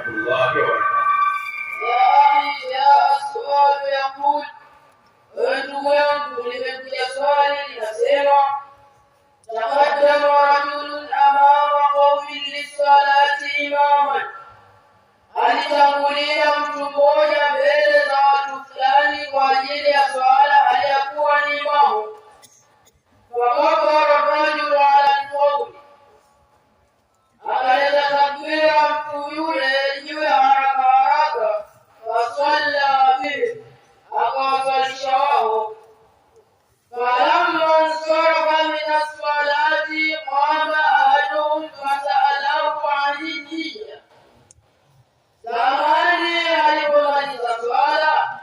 الله وبركاته. يا السؤال يقول ndugu yangu, limekuja swali linasema, taqaddama rajulun amama qaumin lissalati imaman, alitangulia mtu mmoja mbele za watu fulani kwa ajili ya swala aliyakuwa ni imamu. Fakabara rajulu ala alqawmi, akaleta takbira mtu yule juu ya haraka haraka, fasalla bihim, akawaswalisha wao. Falamma nsarafa min as-salati qama ahaduhum fasalahu ani niyya, zamani alipomaliza swala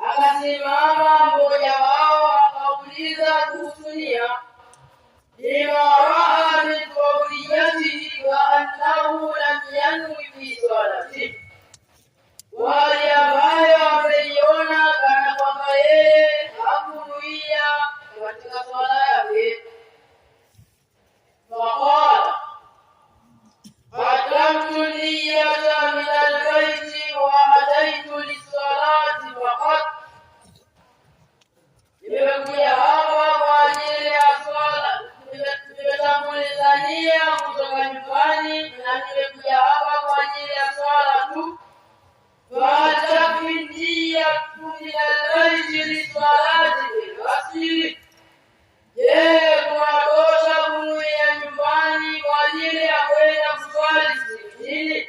akasimama mmoja wao akauliza kuhusu nia, lima raa min qawliyatihi wa annahu lam yanwi fi salatihi, wale ambayo ameiona kana kwamba yeye hakunuia katika swala yake. Faqala qaddamtu niyyata min albayti wa ataitu lissalati faqat, nimekuja hapa kwa ajili ya swala, nimetanguliza nia kutoka nyumbani na nimekuja hapa kwa ajili ya swala tu. فَتَكْفِي النِّيَّةُ مِنَ الْبَيْتِ لِلصَّلَاةِ بِالْمَسْجِدِ, je, kunatosha kunuia nyumbani kwa ajili ya kwenda kuswali msikitini?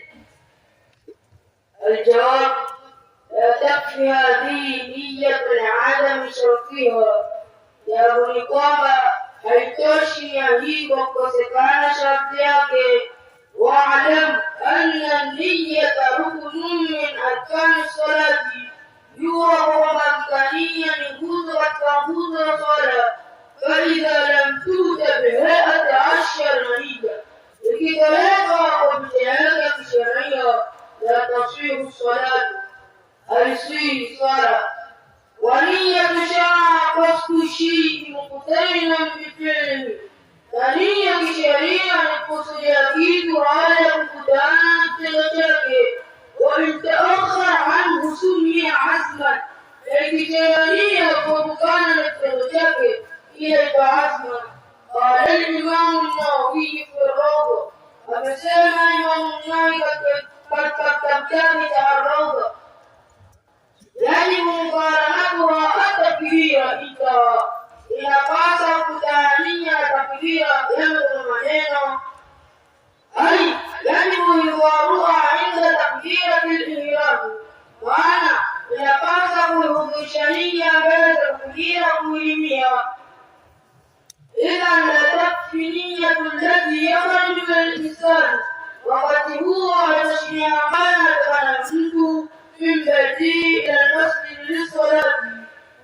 الجواب: لا تكفي هذه نية لعدم شرطها. Jawabu ni kwamba haitoshi nia hii kwa kukosekana sharti yake. واعلم أن النية ركن من أركان الصلاة، يوم مكانيا يجوز والتعبد الصلاة، فإذا لم توجد بهيئة 10 نية ikitoleka kwa mtihani ya kisheria la taswihu الصلاة haiswihi swala. ونية شرع قصد شيء مقترنا بفعله، na nia kisheria ni kusudia kitu baada ya kukutana na kitendo chake. Walitakhar anhu sumia azman, ikisheria kuepukana na kitendo chake inaitwa azman. Qala al-Imam an-Nawawi fi ar-Rawda, amesema Imam an-Nawawi katika kitabu chake cha ar-Rawda, yajibu muqaranatuha at-takbira, ikawa inapasa kutania takbira yangu na maneno, ai yajibu idharuha inda takbira bil-ihram, maana inapasa kuhudhurisha nia mbele za takbira kuhirimia. Idhan la takfi niyatu allati yakhruju min al-insan, wakati huo hatashikamana na mtu min baiti ila al-masjid lis-salati,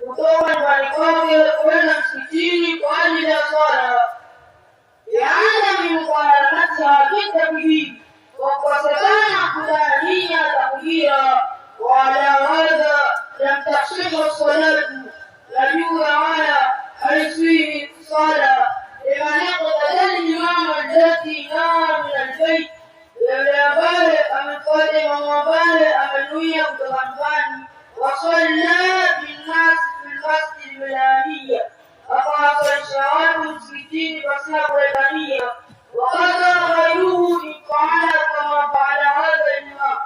kutoka nyumbani kwake kwenda msikitini kwa ajili ya swala. Yaani muqaranatiha bitakbir, kwa kukosekana kudania takbira. Wala hadha lam tasihhu salatu, na juu ya haya haiswihi swala. Liman iqtada al-imam allati nawa min al-bayt, yule ambaye amefuata imamu ambaye amenuia kutoka nyumbani. Wasalla binnas المسجد بالآنية، أقاطع الشوارع المسجدين فاسنا قرآنية، وقدر غيره إن فعل كما فعل هذا الإمام.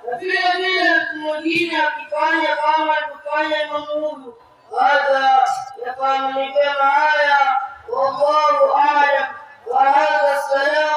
وفي أمير المدينة كفاية قام كفاية ممنون، هذا يفهم كما آية، والله أعلم. وهذا السلام